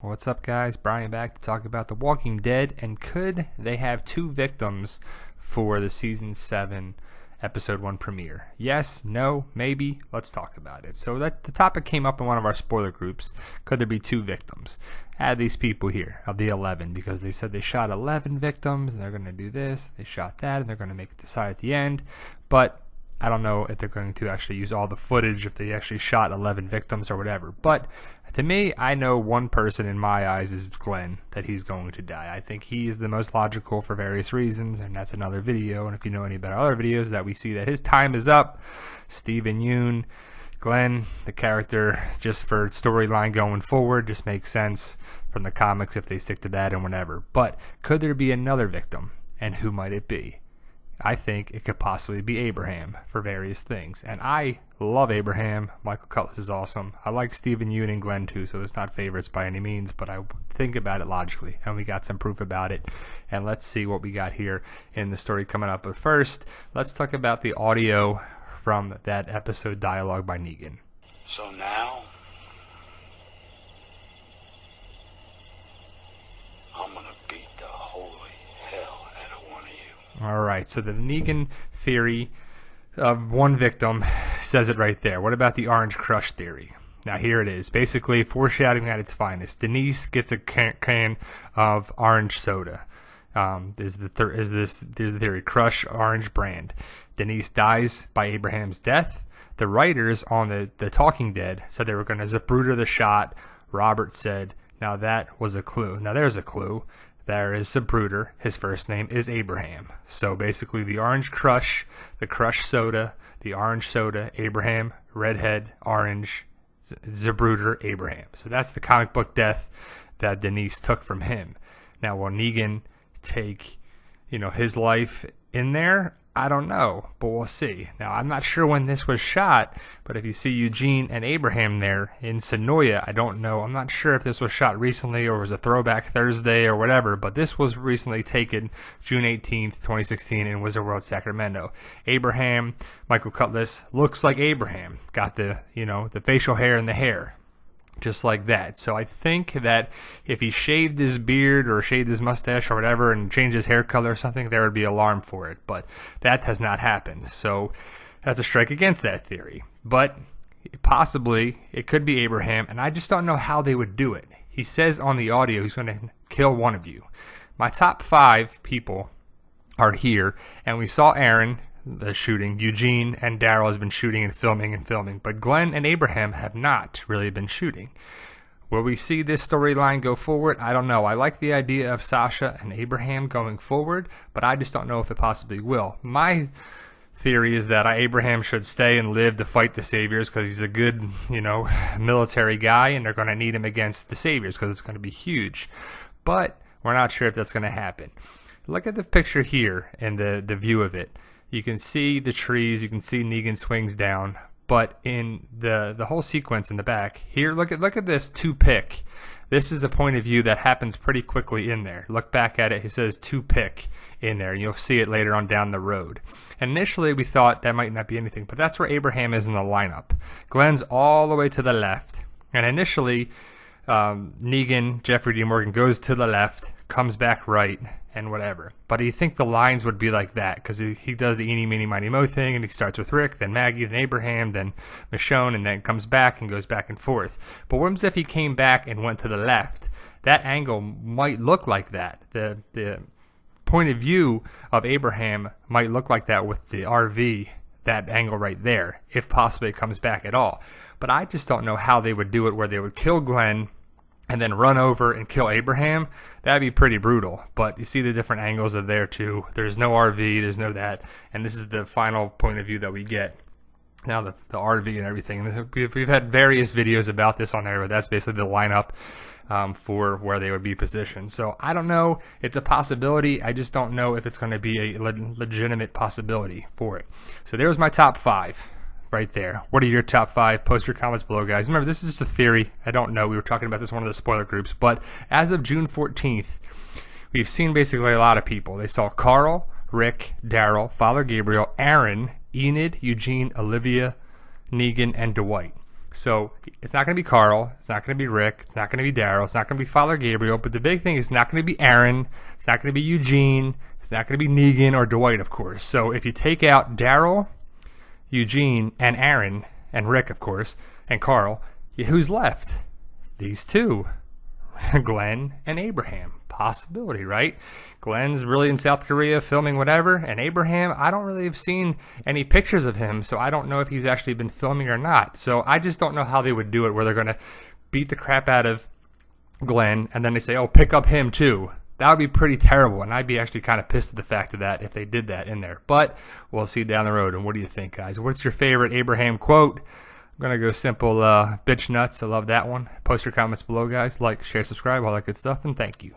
What's up, guys? Brian back to talk about The Walking Dead, and could they have two victims for the season 7 episode 1 premiere? Yes, no, maybe. Let's talk about it. So the topic came up in one of our spoiler groups. Could there be two victims? I had these people here of the 11 because they said they shot 11 victims and they're going to do this. They shot that and they're going to make it decide at the end. But I don't know if they're going to actually use all the footage, if they actually shot 11 victims or whatever. But to me, I know one person in my eyes is Glenn, that he's going to die. I think he is the most logical for various reasons, and that's another video. And if you know any about our other videos, that we see that his time is up. Stephen Yeun, Glenn, the character, just for storyline going forward, just makes sense from the comics if they stick to that and whatever. But could there be another victim? And who might it be? I think it could possibly be Abraham for various things. And I love Abraham. Michael Cutlass is awesome. I like Stephen Yeun and Glenn too, so it's not favorites by any means, but I think about it logically. And we got some proof about it. And let's see what we got here in the story coming up. But first, let's talk about the audio from that episode dialogue by Negan. So now, I'm gonna beat the holy hell out of one of you. Alright, so the Negan theory of one victim says it right there. What about the Orange Crush theory? Now here it is. Basically, foreshadowing at its finest. Denise gets a can of orange soda. There's the theory. Crush orange brand. Denise dies by Abraham's death. The writers on the Talking Dead said they were going to Zapruder the shot. Robert said, now that was a clue. Now there's a clue. There is Zapruder. His first name is Abraham. So basically the Orange Crush, the Crush soda, the orange soda, Abraham, redhead, orange, Zapruder, Abraham. So that's the comic book death that Denise took from him. Now will Negan take, his life in there? I don't know, but we'll see. Now, I'm not sure when this was shot, but if you see Eugene and Abraham there in Sonoya, I don't know. I'm not sure if this was shot recently or was a throwback Thursday or whatever, but this was recently taken June 18th, 2016 in Wizard World, Sacramento. Abraham, Michael Cutlass, looks like Abraham. Got the facial hair and the hair. Just like that. So I think that if he shaved his beard or shaved his mustache or whatever and changed his hair color or something, there would be alarm for it. But that has not happened. So that's a strike against that theory. But possibly it could be Abraham, and I just don't know how they would do it. He says on the audio he's going to kill one of you. My top 5 people are here, and we saw Aaron, the shooting. Eugene and Daryl has been shooting and filming, but Glenn and Abraham have not really been shooting. Will we see this storyline go forward? I don't know. I like the idea of Sasha and Abraham going forward, but I just don't know if it possibly will. My theory is that Abraham should stay and live to fight the Saviors because he's a good, military guy, and they're going to need him against the Saviors because it's going to be huge. But we're not sure if that's going to happen. Look at the picture here and the view of it. You can see the trees, you can see Negan swings down, but in the whole sequence in the back, here, look at this two-pick. This is a point of view that happens pretty quickly in there. Look back at it, it says two-pick in there, and you'll see it later on down the road. And initially we thought that might not be anything, but that's where Abraham is in the lineup. Glenn's all the way to the left, and initially Negan, Jeffrey D. Morgan, goes to the left, comes back right, and whatever. But you think the lines would be like that, because he does the eeny, meeny, miny, mo thing, and he starts with Rick, then Maggie, then Abraham, then Michonne, and then comes back and goes back and forth. But what if he came back and went to the left? That angle might look like that. The point of view of Abraham might look like that with the RV, that angle right there, if possibly it comes back at all. But I just don't know how they would do it, where they would kill Glenn and then run over and kill Abraham. That'd be pretty brutal. But you see the different angles of there too. There's no RV, there's no that, and this is the final point of view that we get. Now the RV and everything. We've had various videos about this on there, but that's basically the lineup for where they would be positioned. So I don't know. It's a possibility. I just don't know if it's going to be a legitimate possibility for it. So there's my top 5. Right there. What are your top 5? Post your comments below, guys. Remember, this is just a theory. I don't know. We were talking about this in one of the spoiler groups. But as of June 14th, we've seen basically a lot of people. They saw Carl, Rick, Daryl, Father Gabriel, Aaron, Enid, Eugene, Olivia, Negan, and Dwight. So it's not going to be Carl. It's not going to be Rick. It's not going to be Daryl. It's not going to be Father Gabriel. But the big thing is it's not going to be Aaron. It's not going to be Eugene. It's not going to be Negan or Dwight, of course. So if you take out Daryl, Eugene, and Aaron, and Rick, of course, and Carl, who's left? These two. Glenn and Abraham. Possibility, right? Glenn's really in South Korea filming whatever, and Abraham, I don't really have seen any pictures of him, so I don't know if he's actually been filming or not. So I just don't know how they would do it, where they're going to beat the crap out of Glenn, and then they say, oh, pick up him too. That would be pretty terrible, and I'd be actually kind of pissed at the fact of that if they did that in there. But we'll see down the road, and what do you think, guys? What's your favorite Abraham quote? I'm going to go simple, bitch nuts. I love that one. Post your comments below, guys. Like, share, subscribe, all that good stuff, and thank you.